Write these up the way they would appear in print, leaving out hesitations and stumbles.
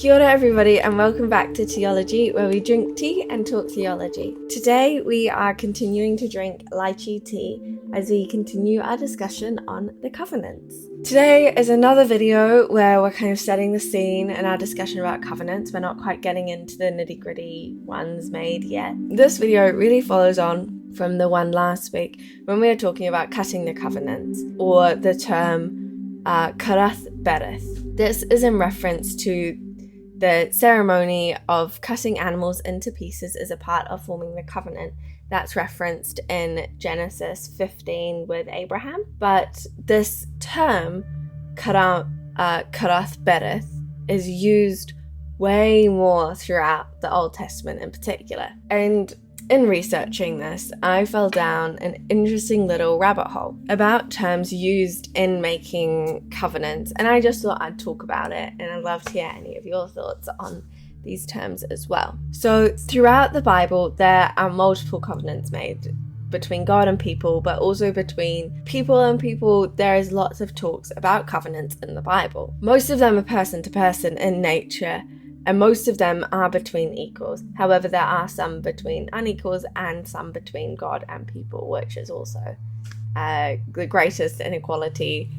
Kia ora everybody and welcome back to Teology, where we drink tea and talk theology. Today we are continuing to drink Lychee Tea as we continue our discussion on the Covenants. Today is another video where we're kind of setting the scene in our discussion about covenants. We're not quite getting into the nitty-gritty ones made yet. This video really follows on from the one last week when we were talking about cutting the covenants, or the term karath bereth. This is in reference to the ceremony of cutting animals into pieces as a part of forming the covenant. That's referenced in Genesis 15 with Abraham. But this term, karath bereth, is used way more throughout the Old Testament in particular. And in researching this, I fell down an interesting little rabbit hole about terms used in making covenants, and I just thought I'd talk about it, and I'd love to hear any of your thoughts on these terms as well. So throughout the Bible, there are multiple covenants made between God and people, but also between people and people. There is lots of talks about covenants in the Bible. Most of them are person to person in nature, and most of them are between equals. However, there are some between unequals and some between God and people, which is also the greatest inequality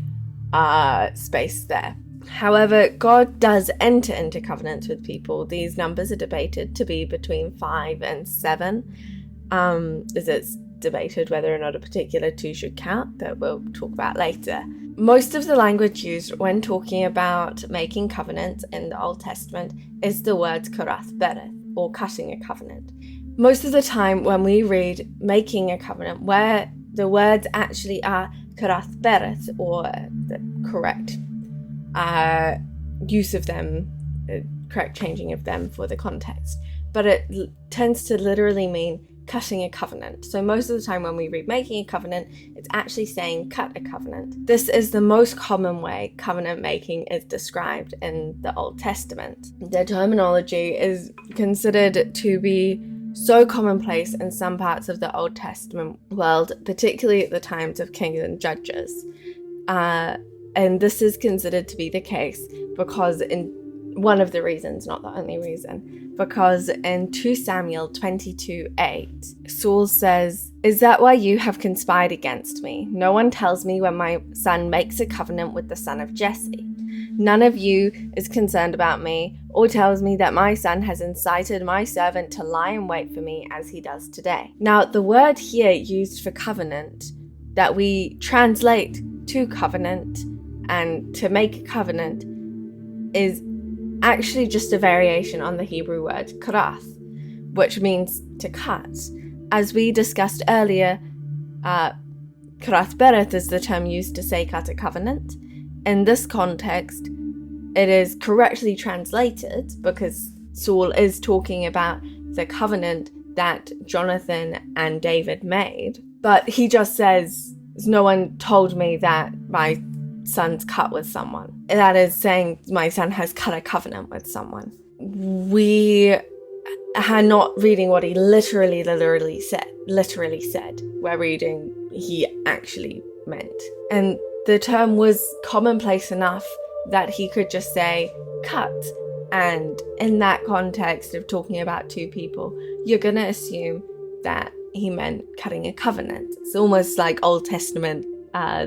space there. However, God does enter into covenants with people. These numbers are debated to be between 5 and 7, as it's debated whether or not a particular two should count, that we'll talk about later. Most of the language used when talking about making covenants in the Old Testament is the words karath bereth, or cutting a covenant. Most of the time when we read making a covenant, where the words actually are karath bereth, or the correct use of them, correct changing of them for the context, but it tends to literally mean cutting a covenant. So most of the time when we read making a covenant, it's actually saying cut a covenant. This is the most common way covenant making is described in the Old Testament. The terminology is considered to be so commonplace in some parts of the Old Testament world, particularly at the times of kings and judges. And this is considered to be the case because one of the reasons, not the only reason, because in 2 Samuel 22:8, Saul says, "Is that why you have conspired against me? No one tells me when my son makes a covenant with the son of Jesse. None of you is concerned about me or tells me that my son has incited my servant to lie in wait for me as he does today." Now, the word here used for covenant that we translate to covenant and to make a covenant is actually just a variation on the Hebrew word karath, which means to cut. As we discussed earlier, karath bereth is the term used to say cut a covenant. In this context, it is correctly translated because Saul is talking about the covenant that Jonathan and David made, but he just says, "No one told me that my son's cut with someone." That is saying my son has cut a covenant with someone. We are not reading what he literally said. We're reading he actually meant. And the term was commonplace enough that he could just say cut. And in that context of talking about two people, you're going to assume that he meant cutting a covenant. It's almost like Old Testament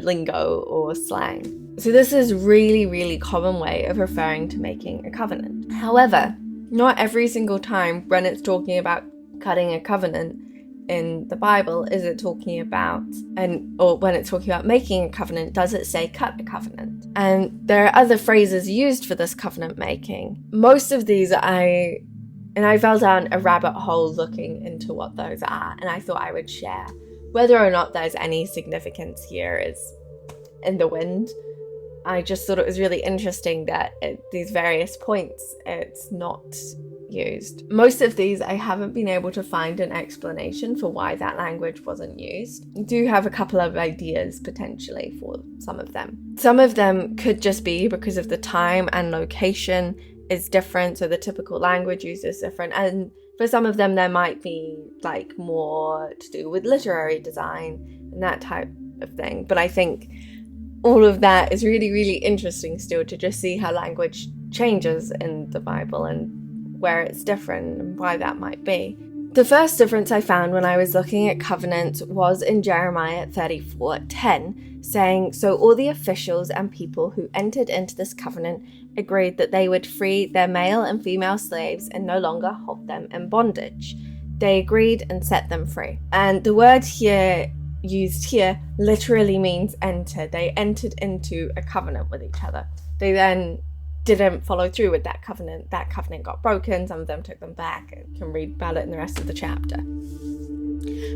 lingo or slang. So this is really, really common way of referring to making a covenant. However, not every single time when it's talking about cutting a covenant in the Bible is it talking about, or when it's talking about making a covenant, does it say cut a covenant? And there are other phrases used for this covenant making. Most of these I fell down a rabbit hole looking into what those are, and I thought I would share. Whether or not there's any significance here is in the wind. I just thought it was really interesting that at these various points it's not used. Most of these I haven't been able to find an explanation for why that language wasn't used. I do have a couple of ideas potentially for some of them. Some of them could just be because of the time and location is different, so the typical language used is different, and for some of them there might be like more to do with literary design and that type of thing. But I think all of that is really, really interesting still, to just see how language changes in the Bible and where it's different and why that might be. The first difference I found when I was looking at covenants was in Jeremiah 34:10, saying, "So all the officials and people who entered into this covenant agreed that they would free their male and female slaves and no longer hold them in bondage. They agreed and set them free." And the word here used here literally means enter. They entered into a covenant with each other. They then didn't follow through with that covenant. That covenant got broken. Some of them took them back. You can read about it in the rest of the chapter.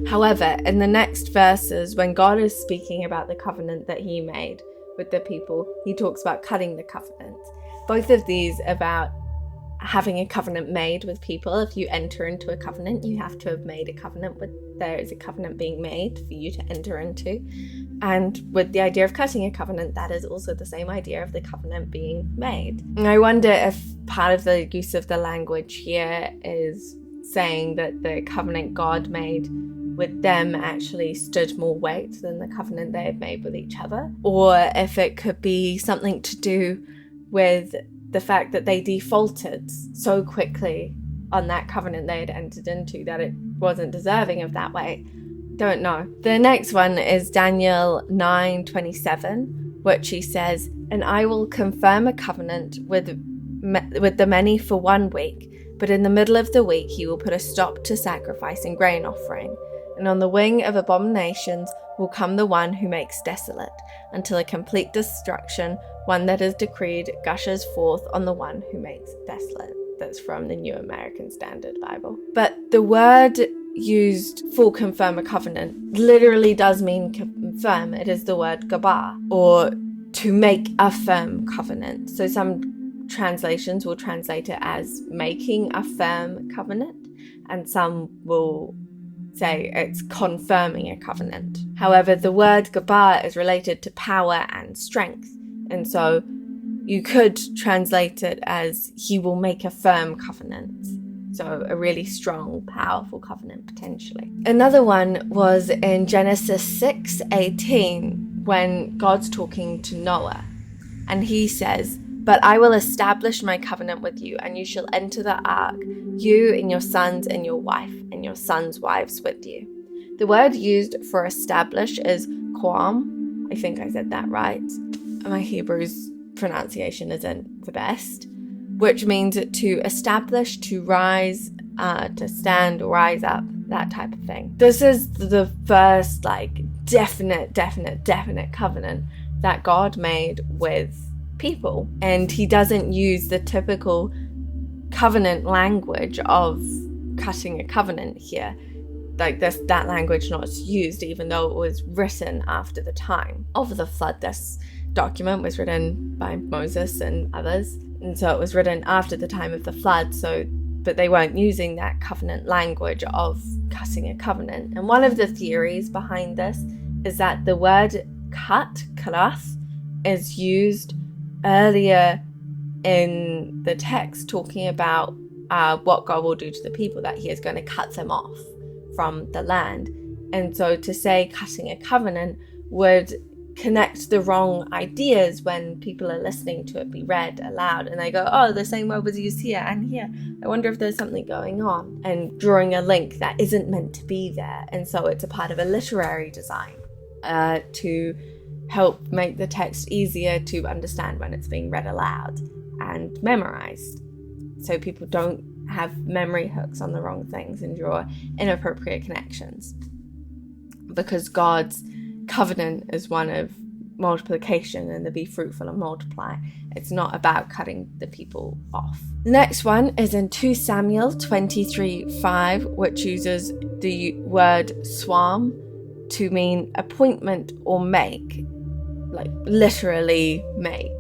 However, in the next verses, when God is speaking about the covenant that he made with the people, he talks about cutting the covenant. Both of these about having a covenant made with people. If you enter into a covenant, you have to have made a covenant there is a covenant being made for you to enter into. And with the idea of cutting a covenant, that is also the same idea of the covenant being made. And I wonder if part of the use of the language here is saying that the covenant God made with them actually stood more weight than the covenant they had made with each other, or if it could be something to do with the fact that they defaulted so quickly on that covenant they had entered into that it wasn't deserving of that way. Don't know. The next one is Daniel 9:27, which he says, "And I will confirm a covenant with the many for 1 week, but in the middle of the week he will put a stop to sacrifice and grain offering. And on the wing of abominations will come the one who makes desolate, until a complete destruction, one that is decreed, gushes forth on the one who makes desolate." That's from the New American Standard Bible. But the word used for confirm a covenant literally does mean confirm. It is the word gabar, or to make a firm covenant. So some translations will translate it as making a firm covenant, and some will say it's confirming a covenant. However, the word gabar is related to power and strength, and so you could translate it as he will make a firm covenant. So a really strong, powerful covenant potentially. Another one was in Genesis 6:18 when God's talking to Noah, and he says, "But I will establish my covenant with you, and you shall enter the ark, you and your sons and your wife, and your sons' wives with you." The word used for establish is quam. I think I said that right. My Hebrew's pronunciation isn't the best, which means to establish, to rise, to stand, rise up, that type of thing. This is the first definite covenant that God made with people, and he doesn't use the typical covenant language of cutting a covenant here. That language not used, even though it was written after the time of the flood. This document was written by Moses and others, and so it was written after the time of the flood, but they weren't using that covenant language of cutting a covenant. And one of the theories behind this is that the word karath, is used earlier in the text, talking about what God will do to the people, that he is going to cut them off from the land. And so to say cutting a covenant would connect the wrong ideas when people are listening to it be read aloud, and they go, "Oh, the same word was used here and here. I wonder if there's something going on," and drawing a link that isn't meant to be there. And so it's a part of a literary design to help make the text easier to understand when it's being read aloud and memorized, so people don't have memory hooks on the wrong things and draw inappropriate connections, because God's covenant is one of multiplication and to be fruitful and multiply. It's not about cutting the people off. The next one is in 2 Samuel 23:5, which uses the word swam to mean appointment or make, literally make.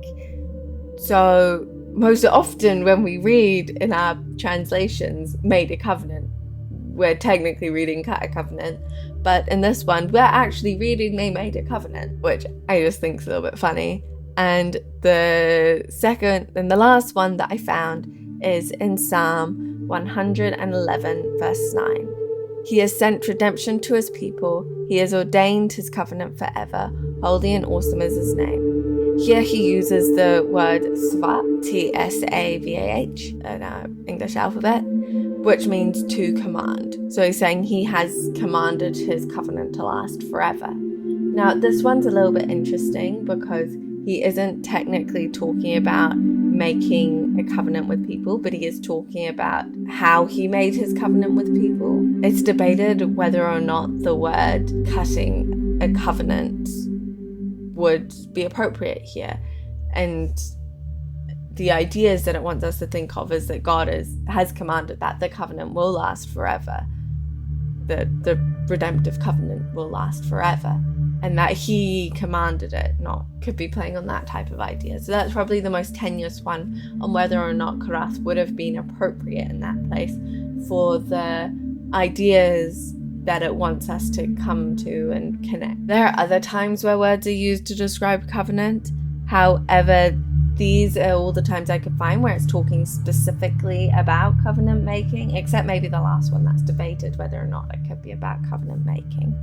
So most often when we read in our translations made a covenant, we're technically reading cut a covenant, but in this one we're actually reading they made a covenant, which I just think is a little bit funny. And the second and the last one that I found is in Psalm 111 verse 9. He has sent redemption to his people. He has ordained his covenant forever. Holy and awesome is his name. Here he uses the word svah, T-S-A-V-A-H, in our English alphabet, which means to command. So he's saying he has commanded his covenant to last forever. Now, this one's a little bit interesting because he isn't technically talking about making a covenant with people, but he is talking about how he made his covenant with people. It's debated whether or not the word cutting a covenant would be appropriate here. And the ideas that it wants us to think of is that God has commanded that the covenant will last forever. The redemptive covenant will last forever. And that he commanded it, could be playing on that type of idea. So that's probably the most tenuous one on whether or not karath would have been appropriate in that place for the ideas that it wants us to come to and connect. There are other times where words are used to describe covenant. However, these are all the times I could find where it's talking specifically about covenant making, except maybe the last one that's debated whether or not it could be about covenant making.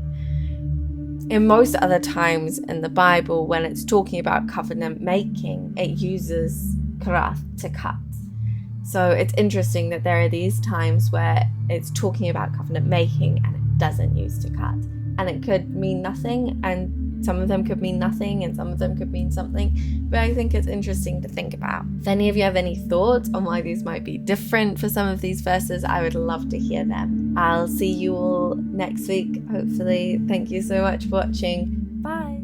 In most other times in the Bible, when it's talking about covenant making, it uses karath, to cut. So it's interesting that there are these times where it's talking about covenant making and it doesn't use to cut. And it could mean nothing, and some of them could mean nothing, and some of them could mean something. But I think it's interesting to think about. If any of you have any thoughts on why these might be different for some of these verses, I would love to hear them. I'll see you all next week, hopefully. Thank you so much for watching. Bye.